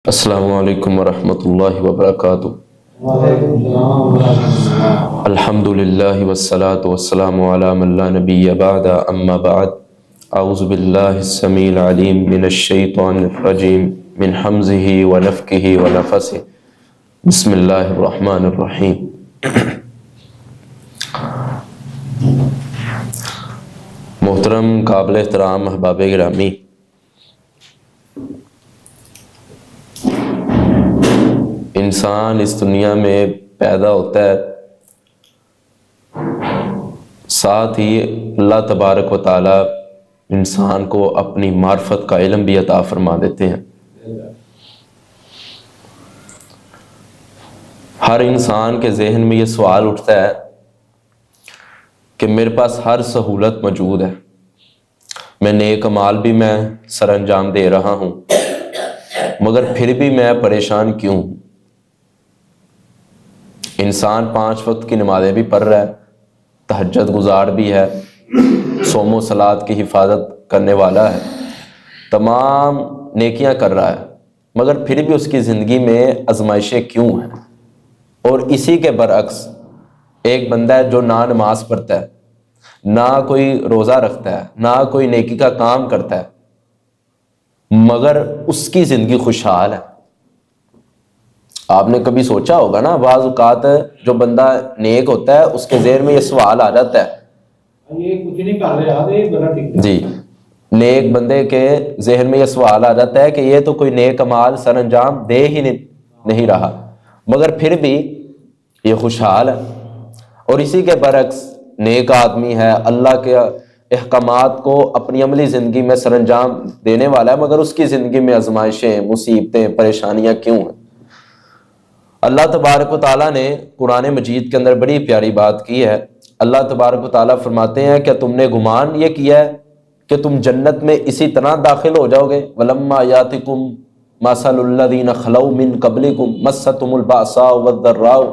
السلام علیکم ورحمۃ اللہ وبرکاتہ۔ الحمدللہ والصلاة والسلام علی من لا نبی بعد، اما بعد، اعوذ باللہ السمیع العلیم من الشیطان الرجیم من حمزہ ونفکہ ونفثہ، بسم اللہ الرحمن الرحیم۔ محترم قابل احترام احباب گرامی، انسان اس دنیا میں پیدا ہوتا ہے، ساتھ ہی اللہ تبارک و تعالی انسان کو اپنی معرفت کا علم بھی عطا فرما دیتے ہیں۔ ہر انسان کے ذہن میں یہ سوال اٹھتا ہے کہ میرے پاس ہر سہولت موجود ہے، میں نیک اعمال بھی میں سر انجام دے رہا ہوں، مگر پھر بھی میں پریشان کیوں ہوں؟ انسان 5 وقت کی نمازیں بھی پڑھ رہا ہے، تہجد گزار بھی ہے، صوم و صلات کی حفاظت کرنے والا ہے، تمام نیکیاں کر رہا ہے، مگر پھر بھی اس کی زندگی میں آزمائشیں کیوں ہیں؟ اور اسی کے برعکس ایک بندہ ہے جو نہ نماز پڑھتا ہے، نہ کوئی روزہ رکھتا ہے، نہ کوئی نیکی کا کام کرتا ہے، مگر اس کی زندگی خوشحال ہے۔ آپ نے کبھی سوچا ہوگا نا، بعض اوقات جو بندہ نیک ہوتا ہے اس کے ذہن میں یہ سوال آ جاتا ہے، یہ کچھ نہیں کر رہا جی، نیک بندے کے ذہن میں یہ سوال آ جاتا ہے کہ یہ تو کوئی نیک اعمال سر انجام دے ہی نہیں رہا، مگر پھر بھی یہ خوشحال ہے۔ اور اسی کے برعکس نیک آدمی ہے، اللہ کے احکامات کو اپنی عملی زندگی میں سر انجام دینے والا ہے، مگر اس کی زندگی میں آزمائشیں، مصیبتیں، پریشانیاں کیوں ہیں؟ اللہ تبارک و تعالیٰ نے قرآن مجید کے اندر بڑی پیاری بات کی ہے۔ اللہ تبارک و تعالیٰ فرماتے ہیں کہ تم نے گمان یہ کیا ہے کہ تم جنت میں اسی طرح داخل ہو جاؤ گے؟ وَلَمَّا يَأْتِكُمْ مَثَلُ الَّذِينَ خَلَوْا مِن قَبْلِكُمْ مَسَّتْهُمُ الْبَأْسَاءُ وَالضَّرَّاءُ،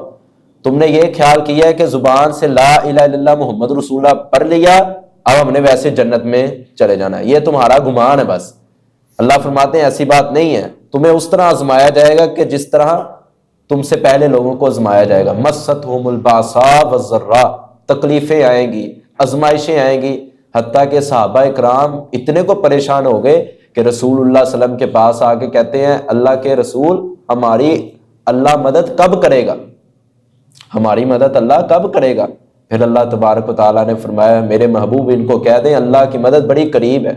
تم نے یہ خیال کیا ہے کہ زبان سے لا الہ الا اللہ محمد رسول اللہ پڑھ لیا، اب ہم نے ویسے جنت میں چلے جانا ہے؟ یہ تمہارا گمان ہے بس۔ اللہ فرماتے ہیں ایسی بات نہیں ہے، تمہیں اس طرح آزمایا جائے گا کہ جس طرح تم سے پہلے لوگوں کو آزمایا جائے گا۔ مَسَّتْهُمُ الْبَأْسَاءُ وَالضَّرَّاءُ، تکلیفیں آئیں گی، آزمائشیں آئیں گی، حتیٰ کہ صحابہ کرام اتنے کو پریشان ہو گئے کہ رسول اللہ صلی اللہ علیہ وسلم کے پاس آ کے کہتے ہیں، اللہ کے رسول، ہماری اللہ مدد کب کرے گا؟ ہماری مدد اللہ کب کرے گا؟ پھر اللہ تبارک و تعالیٰ نے فرمایا، میرے محبوب ان کو کہہ دیں اللہ کی مدد بڑی قریب ہے،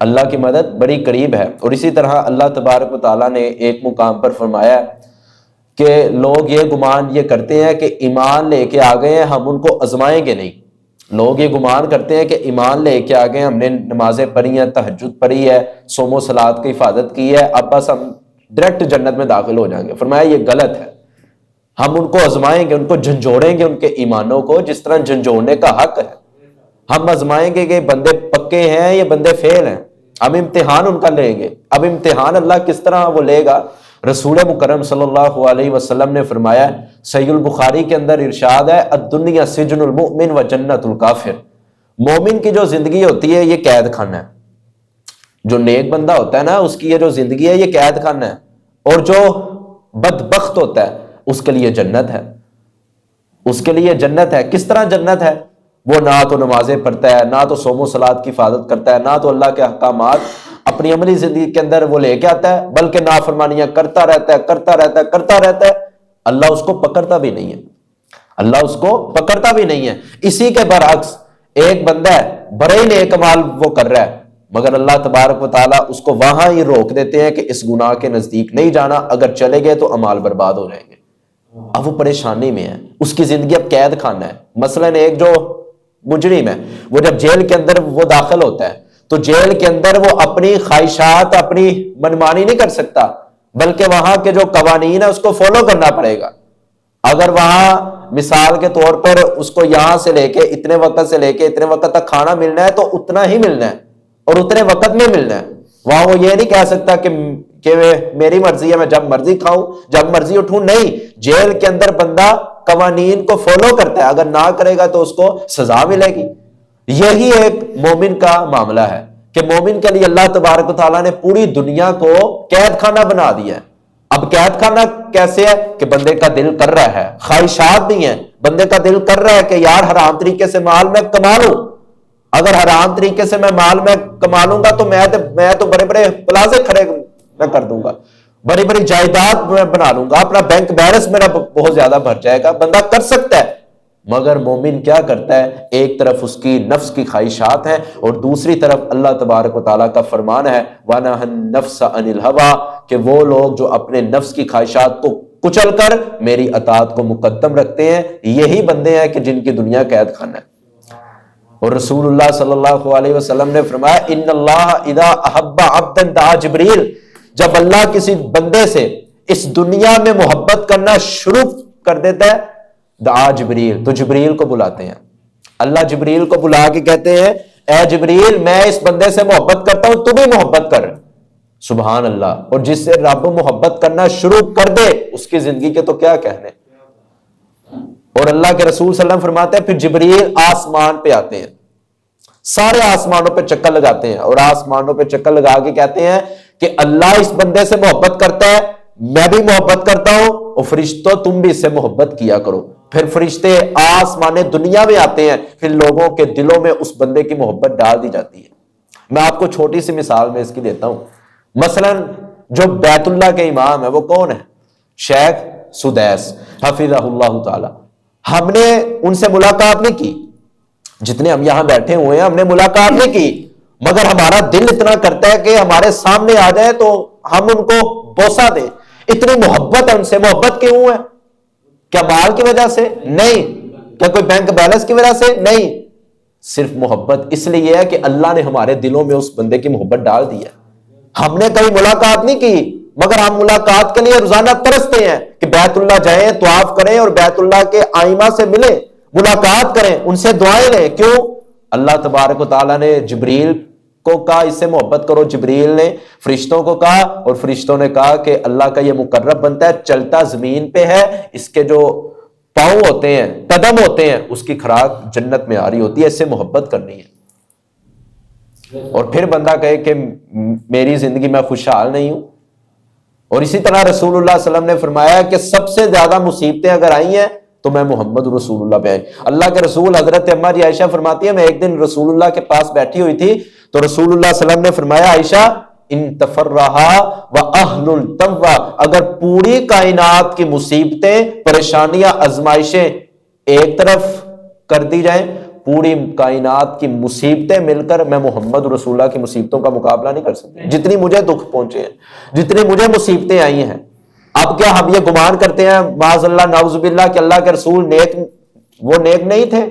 اللہ کی مدد بڑی قریب ہے۔ اور اسی طرح اللہ تبارک و تعالیٰ نے ایک مقام پر فرمایا کہ لوگ یہ گمان یہ کرتے ہیں کہ ایمان لے کے آ گئے ہیں، ہم ان کو آزمائیں گے نہیں۔ لوگ یہ گمان کرتے ہیں کہ ایمان لے کے آ گئے ہیں، ہم نے نمازیں پڑھی ہیں، تہجد پڑھی ہے، صوم و صلات کی حفاظت کی ہے، اب بس ہم ڈائریکٹ جنت میں داخل ہو جائیں گے۔ فرمایا یہ غلط ہے، ہم ان کو آزمائیں گے، ان کو جھنجھوڑیں گے، ان کے ایمانوں کو جس طرح جھنجھوڑنے کا حق ہے۔ ہم آزمائیں گے کہ بندے پکے ہیں یا بندے فیل ہیں، ہم امتحان ان کا لیں گے۔ اب امتحان اللہ کس طرح وہ لے گا؟ رسول مکرم صلی اللہ علیہ وسلم نے فرمایا، صحیح البخاری کے اندر ارشاد ہے، الدنیا سجن المؤمن و جنت الکافر، مومن کی جو زندگی ہوتی ہے یہ قید خانہ ہے، جو نیک بندہ ہوتا ہے نا اس کی یہ جو زندگی ہے یہ قید خانہ ہے، اور جو بدبخت ہوتا ہے اس کے لیے جنت ہے، اس کے لیے جنت ہے۔ کس طرح جنت ہے؟ وہ نہ تو نمازیں پڑھتا ہے، نہ تو صوم و صلات کی حفاظت کرتا ہے، نہ تو اللہ کے احکامات اپنی عملی زندگی کے اندر وہ لے کے آتا ہے، بلکہ نافرمانیاں کرتا رہتا ہے، اللہ اس کو پکڑتا بھی نہیں ہے، اللہ اس کو پکڑتا بھی نہیں ہے۔ اسی کے برعکس ایک بندہ ہے بڑے نیک اعمال وہ کر رہا ہے، مگر اللہ تبارک و تعالیٰ اس کو وہاں ہی روک دیتے ہیں کہ اس گناہ کے نزدیک نہیں جانا، اگر چلے گئے تو اعمال برباد ہو جائیں گے۔ اب وہ پریشانی میں ہے، اس کی زندگی اب قید خانہ ہے۔ مثلا ایک جو مجرم ہے، وہ جب جیل کے اندر وہ داخل ہوتا ہے تو جیل کے اندر وہ اپنی خواہشات، اپنی منمانی نہیں کر سکتا، بلکہ وہاں کے جو قوانین ہے اس کو فالو کرنا پڑے گا۔ اگر وہاں مثال کے طور پر اس کو یہاں سے لے کے اتنے وقت سے لے کے اتنے وقت تک کھانا ملنا ہے تو اتنا ہی ملنا ہے اور اتنے وقت میں ملنا ہے۔ وہاں وہ یہ نہیں کہہ سکتا کہ میری مرضی ہے، میں جب مرضی کھاؤں جب مرضی اٹھوں، نہیں، جیل کے اندر بندہ قوانین کو فالو کرتا ہے، اگر نہ کرے گا تو اس کو سزا ملے گی۔ یہی ایک مومن کا معاملہ ہے کہ مومن کے لیے اللہ تبارک و تعالیٰ نے پوری دنیا کو قید خانہ بنا دیا ہے۔ اب قید خانہ کیسے ہے کہ بندے کا دل کر رہا ہے، خواہشات بھی ہیں، بندے کا دل کر رہا ہے کہ یار حرام طریقے سے مال میں کما لوں، اگر حرام طریقے سے میں مال میں کما لوں گا تو میں تو بڑے بڑے پلازے کھڑے میں کر دوں گا، بڑی بڑی جائیداد میں بنا لوں گا، اپنا بینک بیلنس میرا بہت زیادہ بھر جائے گا۔ بندہ کر سکتا ہے، مگر مومن کیا کرتا ہے؟ ایک طرف اس کی نفس کی خواہشات ہیں اور دوسری طرف اللہ تبارک و تعالیٰ کا فرمان ہے وَنَهَا النَّفْسَ عَنِ الْهَوَىٰ، کہ وہ لوگ جو اپنے نفس کی خواہشات کو کچل کر میری اطاعت کو مقدم رکھتے ہیں، یہی بندے ہیں کہ جن کی دنیا قید خانہ ہے۔ اور رسول اللہ صلی اللہ علیہ وسلم نے فرمایا ان اللہ اذا احب عبدا دعا جبریل، جب اللہ کسی بندے سے اس دنیا میں محبت کرنا شروع کر دیتا ہے دعا جبریل، تو جبریل کو بلاتے ہیں، اللہ جبریل کو بلا کے کہتے ہیں اے جبریل میں اس بندے سے محبت کرتا ہوں، تو بھی محبت کر۔ سبحان اللہ۔ اور جس سے رب محبت کرنا شروع کر دے اس کی زندگی کے تو کیا کہنے۔ اور اللہ کے رسول صلی اللہ علیہ وسلم فرماتے ہیں پھر جبریل آسمان پہ آتے ہیں، سارے آسمانوں پہ چکر لگاتے ہیں اور آسمانوں پہ چکر لگا کے کہتے ہیں کہ اللہ اس بندے سے محبت کرتا ہے، میں بھی محبت کرتا ہوں، اور فرشتوں تم بھی اس سے محبت کیا کرو۔ پھر فرشتے آسمان دنیا میں آتے ہیں، پھر لوگوں کے دلوں میں اس بندے کی محبت ڈال دی جاتی ہے۔ میں آپ کو چھوٹی سی مثال میں اس کی دیتا ہوں۔ مثلا جو بیت اللہ کے امام ہے وہ کون ہے؟ شیخ سدیس حفظہ اللہ تعالی۔ ہم نے ان سے ملاقات نہیں کی، جتنے ہم یہاں بیٹھے ہوئے ہیں ہم نے ملاقات نہیں کی، مگر ہمارا دل اتنا کرتا ہے کہ ہمارے سامنے آ جائے تو ہم ان کو بوسہ دیں، اتنی محبت ہے ان سے۔ محبت کیوں ہے؟ کیا مال کی وجہ سے؟ نہیں۔ کیا کوئی بینک بیلنس کی وجہ سے؟ نہیں۔ صرف محبت اس لیے ہے کہ اللہ نے ہمارے دلوں میں اس بندے کی محبت ڈال دی ہے۔ ہم نے کبھی ملاقات نہیں کی، مگر ہم ملاقات کے لیے روزانہ ترستے ہیں کہ بیت اللہ جائیں، طواف کریں اور بیت اللہ کے آئمہ سے ملیں، ملاقات کریں، ان سے دعائیں لیں۔ کیوں؟ اللہ تبارک و تعالیٰ نے جبریل کو کہا اس سے محبت کرو، جبریل نے فرشتوں کو کہا اور فرشتوں نے کہا کہ اللہ کا یہ مقرب بنتا ہے، چلتا زمین پہ ہے، اس کے جو پاؤں ہوتے ہیں، قدم ہوتے ہیں، اس کی کھراک جنت میں آ رہی ہوتی ہے، اس سے محبت کرنی ہے۔ اور پھر بندہ کہے کہ میری زندگی میں خوشحال نہیں ہوں۔ اور اسی طرح رسول اللہ صلی اللہ علیہ وسلم نے فرمایا کہ سب سے زیادہ مصیبتیں اگر آئی ہیں تو میں محمد رسول اللہ پہ آئی۔ اللہ کے رسول حضرت اماں جی عائشہ فرماتی ہے میں ایک دن رسول اللہ کے پاس بیٹھی ہوئی تھی تو رسول اللہ صلی اللہ علیہ وسلم نے فرمایا عائشہ ان تفرہا واہل التوہ، اگر پوری کائنات کی مصیبتیں، پریشانیاں، آزمائشیں ایک طرف کر دی جائیں، پوری کائنات کی مصیبتیں مل کر میں محمد رسول اللہ کی مصیبتوں کا مقابلہ نہیں کر سکتی، جتنی مجھے دکھ پہنچے ہیں، جتنی مجھے مصیبتیں آئی ہیں۔ اب کیا ہم یہ گمان کرتے ہیں معاذ اللہ نعوذ باللہ کہ اللہ کے رسول وہ نیک نہیں تھے؟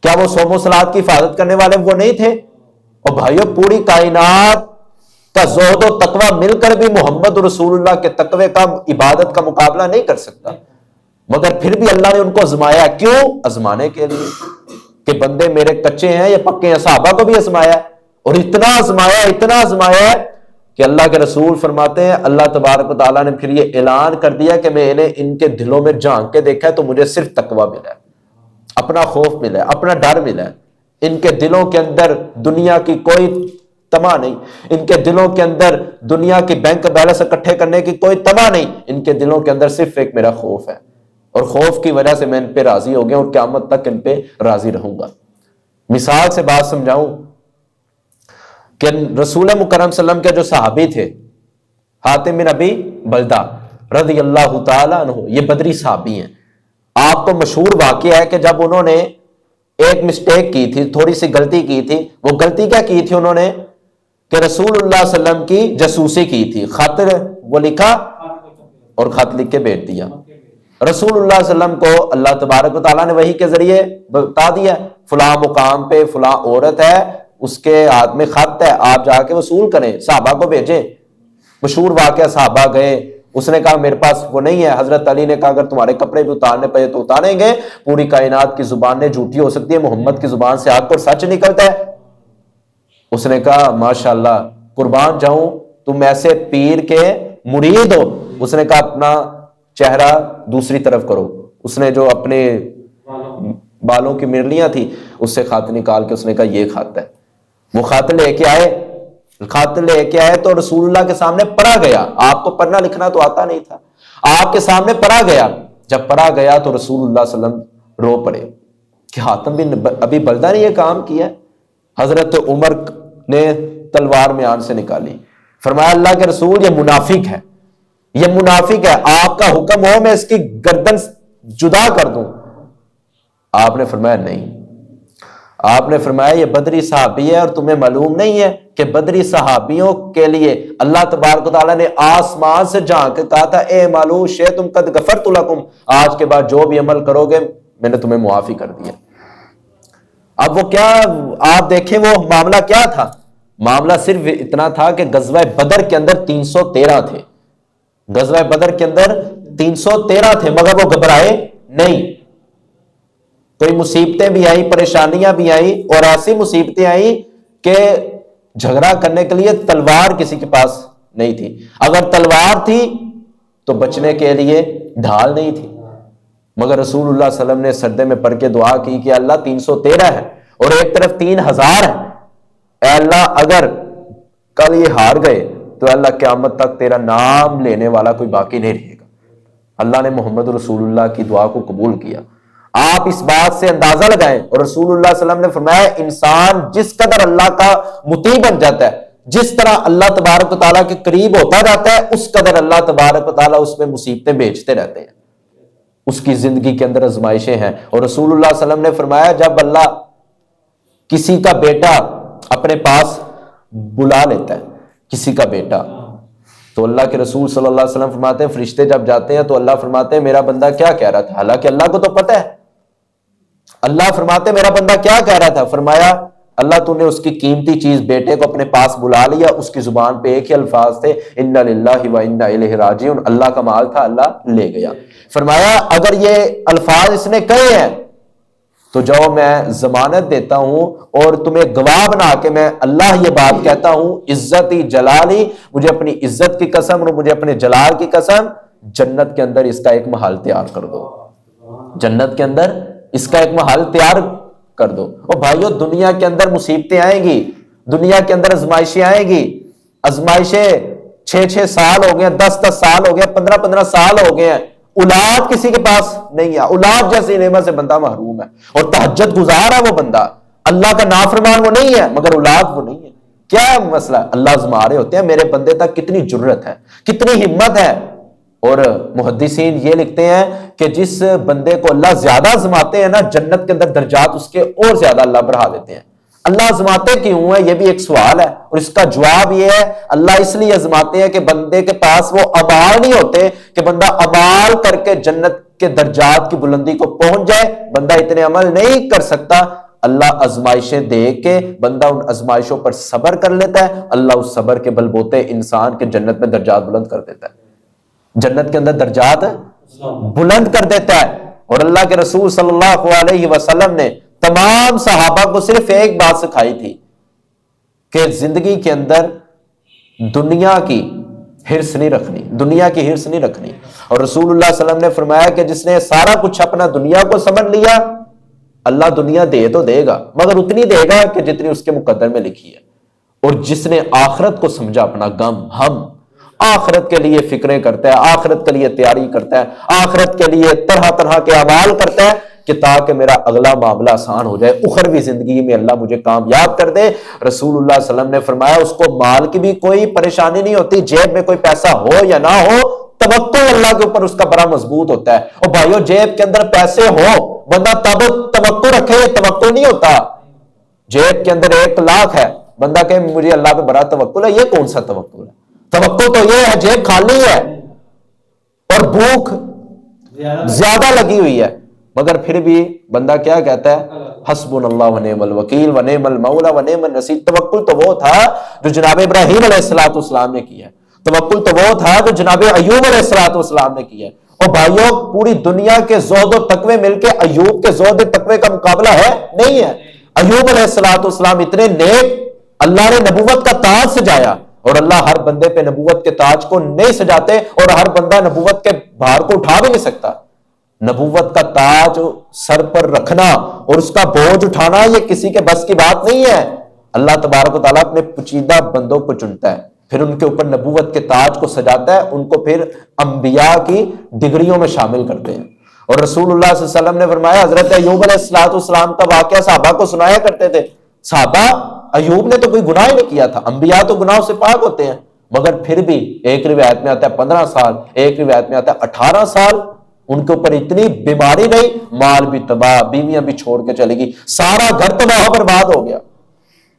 کیا وہ صوم و صلات کی حفاظت کرنے والے وہ نہیں تھے؟ اور بھائیو پوری کائنات کا زہد و تقوی مل کر بھی محمد رسول اللہ کے تقوی کا، عبادت کا مقابلہ نہیں کر سکتا، مگر پھر بھی اللہ نے ان کو آزمایا۔ کیوں؟ آزمانے کے لیے کہ بندے میرے کچے ہیں یا پکے ہیں۔ صحابہ کو بھی آزمایا اور اتنا آزمایا کہ اللہ کے رسول فرماتے ہیں اللہ تبارک و تعالیٰ نے پھر یہ اعلان کر دیا کہ میں انہیں ان کے دلوں میں جھانک کے دیکھا ہے تو مجھے صرف تقوی ملا ہے، اپنا خوف ملا ہے، اپنا ڈر ملا ہے۔ ان کے دلوں کے اندر دنیا کی کوئی تما نہیں، ان کے دلوں کے اندر دنیا کی بینک بیلنس اکٹھے کرنے کی کوئی تما نہیں، ان کے دلوں کے اندر صرف ایک میرا خوف ہے، اور خوف کی وجہ سے میں ان پہ راضی ہو گیا اور قیامت تک ان پہ راضی رہوں گا۔ مثال سے بات سمجھاؤں کہ رسول مکرم صلی اللہ علیہ وسلم کے جو صحابی تھے حاتم بن ابی بلدہ رضی اللہ تعالیٰ عنہ، یہ بدری صحابی ہیں۔ آپ کو مشہور واقعہ ہے کہ جب انہوں نے ایک مسٹیک کی تھی، تھوڑی سی غلطی کی تھی، وہ غلطی کیا کی تھی انہوں نے کہ رسول اللہ صلی اللہ علیہ وسلم کی جاسوسی کی تھی، خط وہ لکھا اور خط لکھ کے بھیج دیا۔ رسول اللہ صلی اللہ علیہ وسلم کو اللہ تبارک و تعالیٰ نے وحی کے ذریعے بتا دیا فلاں مقام پہ فلاں عورت ہے، اس کے ہاتھ میں خط ہے، آپ جا کے وصول کریں، صحابہ کو بھیجیں۔ مشہور واقعہ، صحابہ گئے، اس نے کہا میرے پاس وہ نہیں ہے۔ حضرت علی نے کہا اگر تمہارے کپڑے بھی اتارنے پڑے تو اتاریں گے، پوری کائنات کی زبانیں جھوٹی ہو سکتی ہے، محمد کی زبان سے آگ پر سچ نکلتا ہے۔ اس نے کہا ماشاءاللہ قربان جاؤں، تم ایسے پیر کے مرید ہو۔ اس نے کہا اپنا چہرہ دوسری طرف کرو۔ اس نے جو اپنے بالوں کی مرلیاں تھی اس سے خط نکال کے اس نے کہا یہ خط ہے۔ وہ خط لے کے آئے تو رسول اللہ کے سامنے پڑھا گیا. آپ کو پڑھنا لکھنا تو آتا نہیں تھا, آپ کے سامنے پڑھا گیا. جب پڑھا گیا تو رسول اللہ صلی اللہ علیہ وسلم رو پڑے کہ حاتم بن ابی بلدہ نے یہ کام کیا. حضرت عمر نے تلوار میان سے نکالی, فرمایا اللہ کے رسول یہ منافق ہے, یہ منافق ہے, آپ کا حکم ہو میں اس کی گردن جدا کر دوں. آپ نے فرمایا نہیں. آپ نے فرمایا یہ بدری صحابی ہے اور تمہیں معلوم نہیں ہے کہ بدری صحابیوں کے لیے اللہ تبارک و تعالیٰ نے آسمان سے جھانک کے کہا تھا اے مالو شئتم قد غفرت لکم, آج کے بعد جو بھی عمل کرو گے میں نے تمہیں معافی کر دیا. اب وہ کیا, آپ دیکھیں وہ معاملہ کیا تھا. معاملہ صرف اتنا تھا کہ غزوہ بدر کے اندر 313 تھے, غزوہ بدر کے اندر 313 تھے, مگر وہ گھبرائے نہیں. کوئی مصیبتیں بھی آئی, پریشانیاں بھی آئی, اور ایسی مصیبتیں آئی کہ جھگڑا کرنے کے لیے تلوار کسی کے پاس نہیں تھی. اگر تلوار تھی تو بچنے کے لیے ڈھال نہیں تھی. مگر رسول اللہ صلی اللہ علیہ وسلم نے سجدے میں پڑھ کے دعا کی کہ اللہ 313 ہے اور ایک طرف 3000 ہے, اے اللہ اگر کل یہ ہار گئے تو اللہ قیامت تک تیرا نام لینے والا کوئی باقی نہیں رہے گا. اللہ نے محمد رسول اللہ کی دعا کو قبول کیا. آپ اس بات سے اندازہ لگائیں, اور رسول اللہ صلی اللہ علیہ وسلم نے فرمایا انسان جس قدر اللہ کا مطیع بن جاتا ہے, جس طرح اللہ تبارک و تعالیٰ کے قریب ہوتا جاتا ہے, اس قدر اللہ تبارک و تعالیٰ اس میں مصیبتیں بھیجتے رہتے ہیں. اس کی زندگی کے اندر آزمائشیں ہیں. اور رسول اللہ صلی اللہ علیہ وسلم نے فرمایا جب اللہ کسی کا بیٹا اپنے پاس بلا لیتا ہے, کسی کا بیٹا, تو اللہ کے رسول صلی اللہ علیہ وسلم فرماتے ہیں فرشتے جب جاتے ہیں تو اللہ فرماتے ہیں میرا بندہ کیا کہہ رہا تھا, حالانکہ اللہ کو تو پتہ ہے. اللہ فرماتے ہیں میرا بندہ کیا کہہ رہا تھا, فرمایا اللہ تو نے اس کی قیمتی چیز بیٹے کو اپنے پاس بلا لیا. اس کی زبان پہ ایک ہی الفاظ تھے انا للہ و انا الیہ راجعون, اللہ کا مال تھا اللہ لے گیا. فرمایا اگر یہ الفاظ اس نے کہے ہیں تو جاؤ میں ضمانت دیتا ہوں اور تمہیں گواہ بنا کے میں اللہ یہ بات کہتا ہوں عزتی جلالی, مجھے اپنی عزت کی قسم اور مجھے اپنے جلال کی قسم, جنت کے اندر اس کا ایک محل تیار کر دو, جنت کے اندر اس کا ایک محل تیار کر دو. اور بھائیو دنیا کے اندر مصیبتیں آئیں گی, دنیا کے اندر آزمائشیں آئیں گی. آزمائشیں 6 سال ہو گئے, 10 سال ہو گئے, 15 سال ہو گئے ہیں, اولاد کسی کے پاس نہیں ہے. اولاد جیسی نعمت سے بندہ محروم ہے, اور تہجد گزار ہے وہ بندہ, اللہ کا نافرمان وہ نہیں ہے مگر اولاد وہ نہیں ہے. کیا مسئلہ, اللہ آزما رہے ہوتے ہیں میرے بندے تک کتنی جرت ہے, کتنی ہمت ہے. اور محدثین یہ لکھتے ہیں کہ جس بندے کو اللہ زیادہ آزماتے ہیں نا, جنت کے اندر درجات اس کے اور زیادہ اللہ بڑھا دیتے ہیں. اللہ آزماتے کیوں ہیں, یہ بھی ایک سوال ہے, اور اس کا جواب یہ ہے اللہ اس لیے آزماتے ہیں کہ بندے کے پاس وہ اعمال نہیں ہوتے کہ بندہ عمل کر کے جنت کے درجات کی بلندی کو پہنچ جائے. بندہ اتنے عمل نہیں کر سکتا, اللہ آزمائشیں دے کے بندہ ان آزمائشوں پر صبر کر لیتا ہے, اللہ اس صبر کے بلبوتے انسان کے جنت میں درجات بلند کر دیتا ہے, جنت کے اندر درجات بلند کر دیتا ہے. اور اللہ کے رسول صلی اللہ علیہ وسلم نے تمام صحابہ کو صرف ایک بات سکھائی تھی کہ زندگی کے اندر دنیا کی ہرس نہیں رکھنی, دنیا کی ہرس نہیں رکھنی. اور رسول اللہ صلی اللہ علیہ وسلم نے فرمایا کہ جس نے سارا کچھ اپنا دنیا کو سمجھ لیا, اللہ دنیا دے تو دے گا مگر اتنی دے گا کہ جتنی اس کے مقدر میں لکھی ہے. اور جس نے آخرت کو سمجھا اپنا غم, ہم آخرت کے لیے فکریں کرتا ہے, آخرت کے لیے تیاری کرتا ہے, آخرت کے لیے طرح طرح کے اعمال کرتا ہے کہ تاکہ میرا اگلا معاملہ آسان ہو جائے, اخروی زندگی میں اللہ مجھے کامیاب کر دے. رسول اللہ صلی اللہ علیہ وسلم نے فرمایا اس کو مال کی بھی کوئی پریشانی نہیں ہوتی, جیب میں کوئی پیسہ ہو یا نہ ہو, توکل اللہ کے اوپر اس کا بڑا مضبوط ہوتا ہے. اور بھائیو جیب کے اندر پیسے ہو بندہ تب توکل رکھے, یہ توکل نہیں ہوتا. جیب کے اندر 1 لاکھ ہے, بندہ کہ مجھے اللہ پہ بڑا توکل ہے, یہ کون سا توکل ہے؟ توکل تو یہ ہے جیب خالی ہے اور بھوک زیادہ لگی ہوئی ہے, مگر پھر بھی بندہ کیا کہتا ہے حسبنا اللہ و نعم الوکیل و نعم المولا و نعم النصیر. توکل تو وہ تھا جو جناب ابراہیم علیہ السلام نے کیا ہے, توکل تو وہ تھا جو جناب ایوب علیہ السلام نے کیا ہے. اور بھائیوں پوری دنیا کے زہد و تقوی مل کے ایوب کے زہد و تقوی کا مقابلہ ہے نہیں ہے. ایوب علیہ السلام اتنے نیک, اللہ نے نبوت کا تاج سجایا, اور اللہ ہر بندے پہ نبوت کے تاج کو نہیں سجاتے, اور ہر بندہ نبوت کے بھار کو اٹھا بھی نہیں سکتا. نبوت کا تاج سر پر رکھنا اور اس کا بوجھ اٹھانا یہ کسی کے بس کی بات نہیں ہے. اللہ تبارک و تعالیٰ اپنے پچیدہ بندوں کو چنتا ہے، پھر ان کے اوپر نبوت کے تاج کو سجاتا ہے، ان کو پھر انبیاء کی ڈگریوں میں شامل کرتے ہیں۔ اور رسول اللہ صلی اللہ علیہ وسلم نے فرمایا، حضرت ایوب علیہ السلام کا واقعہ صحابہ کو سنایا کرتے تھے۔ صحابہ، ایوب نے تو کوئی گناہ ہی نہیں کیا تھا، انبیاء تو گناہوں سے پاک ہوتے ہیں، مگر پھر بھی ایک روایت میں آتا ہے 15 سال، ایک روایت میں آتا ہے 18 سال ان کے اوپر اتنی بیماری نہیں، مال بھی تباہ، بیویاں بھی چھوڑ کے چلے گی، سارا گھر تباہ برباد ہو گیا،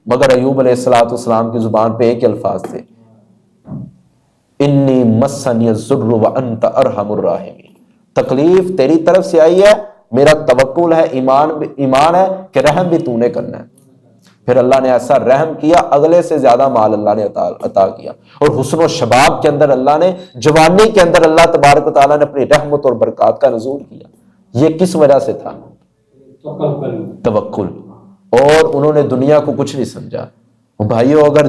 مگر ایوب علیہ السلام کی زبان پہ ایک ہی الفاظ تھے، انی مسنی الضر وانت ارحم الراحمین، تکلیف تیری طرف سے آئی ہے، میرا توکل ہے، ایمان ہے کہ رحم بھی تو نے کرنا ہے۔ پھر اللہ نے ایسا رحم کیا، اگلے سے زیادہ مال اللہ نے عطا کیا، اور حسن و شباب کے اندر اللہ نے، جوانی کے اندر اللہ تبارک و تعالیٰ نے اپنی رحمت اور برکات کا نزول کیا۔ یہ کس وجہ سے تھا؟ توکل۔ اور انہوں نے دنیا کو کچھ نہیں سمجھا۔ بھائیو، اگر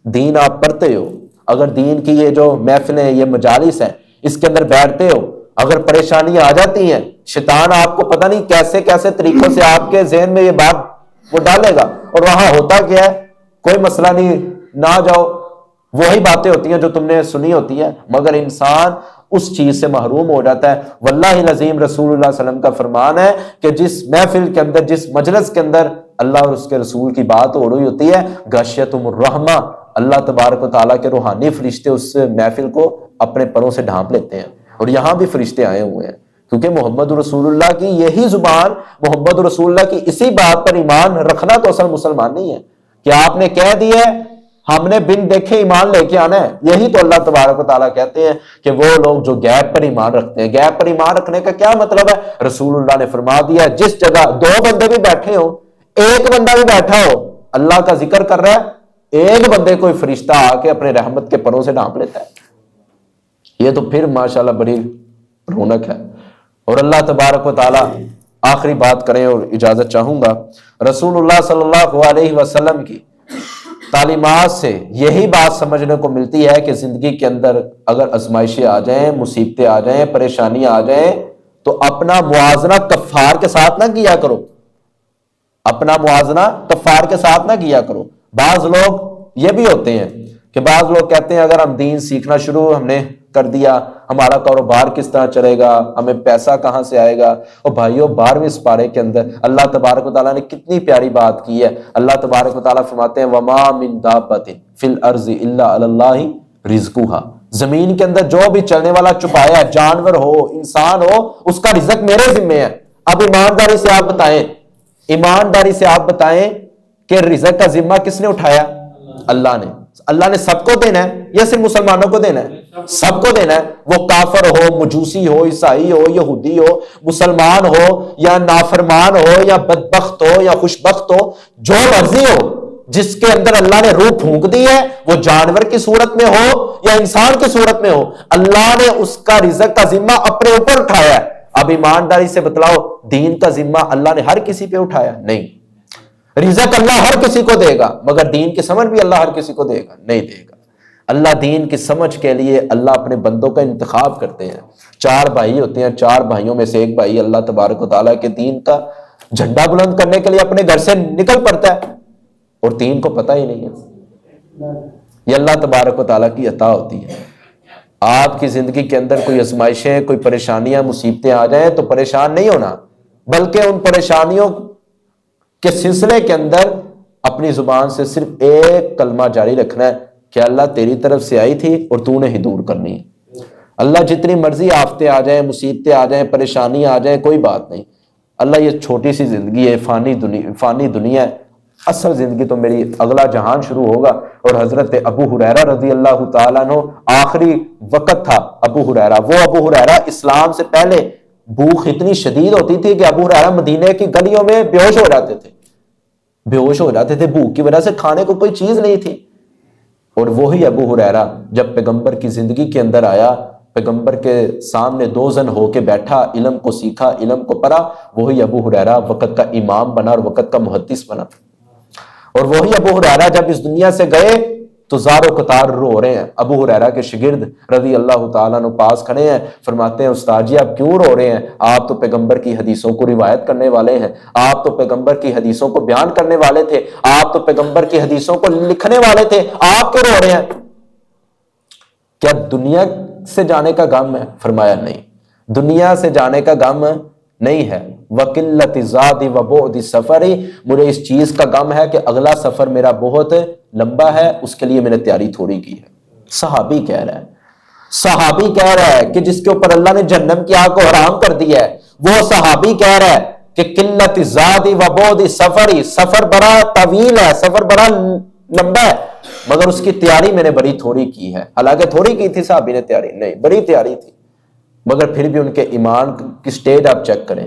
دین آپ پڑھتے ہو، اگر دین کی یہ جو محفلیں، یہ مجالس ہیں، اس کے اندر بیٹھتے ہو، اگر پریشانیاں آ جاتی ہیں، شیطان آپ کو پتہ نہیں کیسے کیسے طریقوں سے آپ کے ذہن میں یہ بات وہ ڈالے گا، اور وہاں ہوتا کیا ہے، کوئی مسئلہ نہیں، نہ جاؤ، وہی باتیں ہوتی ہیں جو تم نے سنی ہوتی ہیں، مگر انسان اس چیز سے محروم ہو جاتا ہے۔ واللہ العظیم رسول اللہ صلی اللہ علیہ وسلم کا فرمان ہے کہ جس محفل کے اندر، جس مجلس کے اندر اللہ اور اس کے رسول کی بات ہو رہی ہوتی ہے، غشیتہم الرحمہ، اللہ تبارک و تعالیٰ کے روحانی فرشتے اس محفل کو اپنے پروں سے ڈھانپ لیتے ہیں، اور یہاں بھی فرشتے آئے ہوئے ہیں، کیونکہ محمد رسول اللہ کی یہی زبان، محمد رسول اللہ کی اسی بات پر ایمان رکھنا تو اصل مسلمان نہیں ہے کہ آپ نے کہہ دیا ہے ہم نے بن دیکھے ایمان لے کے آنا ہے۔ یہی تو اللہ تبارک و تعالیٰ کہتے ہیں کہ وہ لوگ جو غیب پر ایمان رکھتے ہیں۔ غیب پر ایمان رکھنے کا کیا مطلب ہے؟ رسول اللہ نے فرما دیا، جس جگہ 2 بندے بھی بیٹھے ہوں، ایک بندہ بھی بیٹھا ہو، اللہ کا ذکر کر رہا ہے، ایک بندے کوئی فرشتہ آ کے اپنے رحمت کے پروں سے ڈھانپ لیتا ہے۔ یہ تو پھر ماشاءاللہ بڑی رونق ہے۔ اور اللہ تبارک و تعالیٰ، آخری بات کریں اور اجازت چاہوں گا، رسول اللہ صلی اللہ علیہ وسلم کی تعلیمات سے یہی بات سمجھنے کو ملتی ہے کہ زندگی کے اندر اگر آزمائشیں آ جائیں، مصیبتیں آ جائیں، پریشانیاں آ جائیں، تو اپنا موازنہ کفار کے ساتھ نہ کیا کرو، اپنا موازنہ کفار کے ساتھ نہ کیا کرو۔ بعض لوگ یہ بھی ہوتے ہیں کہ بعض لوگ کہتے ہیں اگر ہم دین سیکھنا شروع ہم نے کر دیا، ہمارا کاروبار کس طرح چلے گا، ہمیں پیسہ کہاں سے آئے گا۔ اور بھائیو، 12ویں سپارے کے اندر اللہ تبارک و تعالیٰ نے کتنی پیاری بات کی ہے۔ اللہ تبارک و تعالیٰ فرماتے ہیں وَمَا مِن دَابَّةٍ فِي الْأَرْضِ إِلَّا عَلَى اللَّهِ رِزْقُهَا، زمین کے اندر جو بھی چلنے والا چپایا ہے، جانور ہو، انسان ہو، اس کا رزق میرے ذمے ہے۔ اب ایمانداری سے آپ بتائیں، ایمانداری سے آپ بتائیں کہ رزق کا ذمہ کس نے اٹھایا؟ اللہ نے۔ اللہ نے سب کو دینا ہے یا صرف مسلمانوں کو دینا ہے؟ سب کو دینا ہے، وہ کافر ہو، مجوسی ہو، عیسائی ہو، یہودی ہو، مسلمان ہو یا نافرمان ہو یا بدبخت ہو یا خوشبخت ہو، جو مرضی ہو، جس کے اندر اللہ نے روح پھونک دی ہے، وہ جانور کی صورت میں ہو یا انسان کی صورت میں ہو، اللہ نے اس کا رزق کا ذمہ اپنے اوپر اٹھایا ہے۔ اب ایمانداری سے بتلاؤ، دین کا ذمہ اللہ نے ہر کسی پہ اٹھایا؟ نہیں۔ رزق اللہ ہر کسی کو دے گا، مگر دین کی سمجھ بھی اللہ ہر کسی کو دے گا؟ نہیں دے گا۔ اللہ دین کی سمجھ کے لیے اللہ اپنے بندوں کا انتخاب کرتے ہیں۔ 4 بھائی ہوتے ہیں، 4 بھائیوں میں سے ایک بھائی اللہ تبارک و تعالیٰ کے دین کا جھنڈا بلند کرنے کے لیے اپنے گھر سے نکل پڑتا ہے، اور دین کو پتہ ہی نہیں ہے۔ یہ اللہ تبارک و تعالیٰ کی عطا ہوتی ہے۔ آپ کی زندگی کے اندر کوئی آزمائشیں، کوئی پریشانیاں، مصیبتیں آ جائیں تو پریشان نہیں ہونا، بلکہ ان پریشانیوں کے سلسلے کے اندر اپنی زبان سے صرف ایک کلمہ جاری رکھنا ہے کہ اللہ تیری طرف سے آئی تھی اور تو نے ہی دور کرنی ہے۔ اللہ جتنی مرضی آفتیں آ جائیں، مصیبتیں آ جائیں، پریشانیاں آ جائیں، کوئی بات نہیں، اللہ یہ چھوٹی سی زندگی ہے، فانی دنیا ہے، اصل زندگی تو میری اگلا جہان شروع ہوگا۔ اور حضرت ابو ہریرہ رضی اللہ تعالیٰ عنہ، آخری وقت تھا ابو ہریرہ، وہ ابو ہریرہ اسلام سے پہلے بھوک اتنی شدید ہوتی تھی کہ ابو ہریرہ مدینے کی گلیوں میں بے ہوش ہو جاتے تھے، بھوک کی وجہ سے کھانے کو کوئی چیز نہیں تھی۔ اور وہی ابو ہریرہ جب پیغمبر کی زندگی کے اندر آیا، پیغمبر کے سامنے 2 زن ہو کے بیٹھا، علم کو سیکھا، علم کو پڑھا، وہی ابو ہریرہ وقت کا امام بنا اور وقت کا محدث بنا۔ اور وہی ابو ہریرہ جب اس دنیا سے گئے تو زار و قطار رو رہے ہیں۔ ابو ہریرہ کے شاگرد رضی اللہ تعالیٰ عنہ پاس کھڑے ہیں، فرماتے ہیں استاد جی آپ کیوں رو رہے ہیں؟ آپ تو پیغمبر کی حدیثوں کو روایت کرنے والے ہیں، آپ تو پیغمبر کی حدیثوں کو بیان کرنے والے تھے، آپ تو پیغمبر کی حدیثوں کو لکھنے والے تھے، آپ کیوں رو رہے ہیں؟ کیا دنیا سے جانے کا غم ہے؟ فرمایا نہیں، دنیا سے جانے کا غم نہیں ہے۔ وَقِلَّةِ زَادِ وَبُعْدِ سَفَرِ، مجھے اس چیز کا غم ہے کہ اگلا سفر میرا بہت لمبا ہے، اس کے لیے میں نے تیاری تھوڑی کی ہے۔ صحابی کہہ رہا ہے، صحابی کہہ رہا ہے کہ جس کے اوپر اللہ نے جہنم کی آگ کو حرام کر دیا ہے، وہ صحابی کہہ رہا ہے کہ قلت زاد وبعد سفری، سفر بڑا طویل ہے، سفر بڑا لمبا ہے، مگر اس کی تیاری میں نے بڑی تھوڑی کی ہے۔ حالانکہ تھوڑی کی تھی صحابی نے تیاری، نہیں بڑی تیاری تھی، مگر پھر بھی ان کے ایمان کی سٹیج آپ چیک کریں۔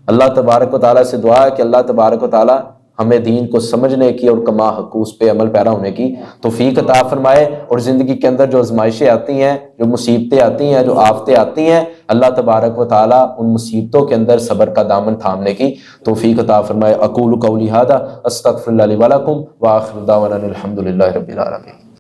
اللہ تبارک و تعالیٰ سے دعا ہے کہ اللہ تبارک و تعالیٰ ہمیں دین کو سمجھنے کی اور کما حق اس پہ عمل پیرا ہونے کی توفیق عطا فرمائے، اور زندگی کے اندر جو آزمائشیں آتی ہیں، جو مصیبتیں آتی ہیں، جو آفتیں آتی ہیں، اللہ تبارک و تعالیٰ ان مصیبتوں کے اندر صبر کا دامن تھامنے کی توفیق عطا فرمائے۔ اقول قولی ھذا استغفر اللہ لی ولکم وآخر دعوانا الحمد للہ رب العالمین۔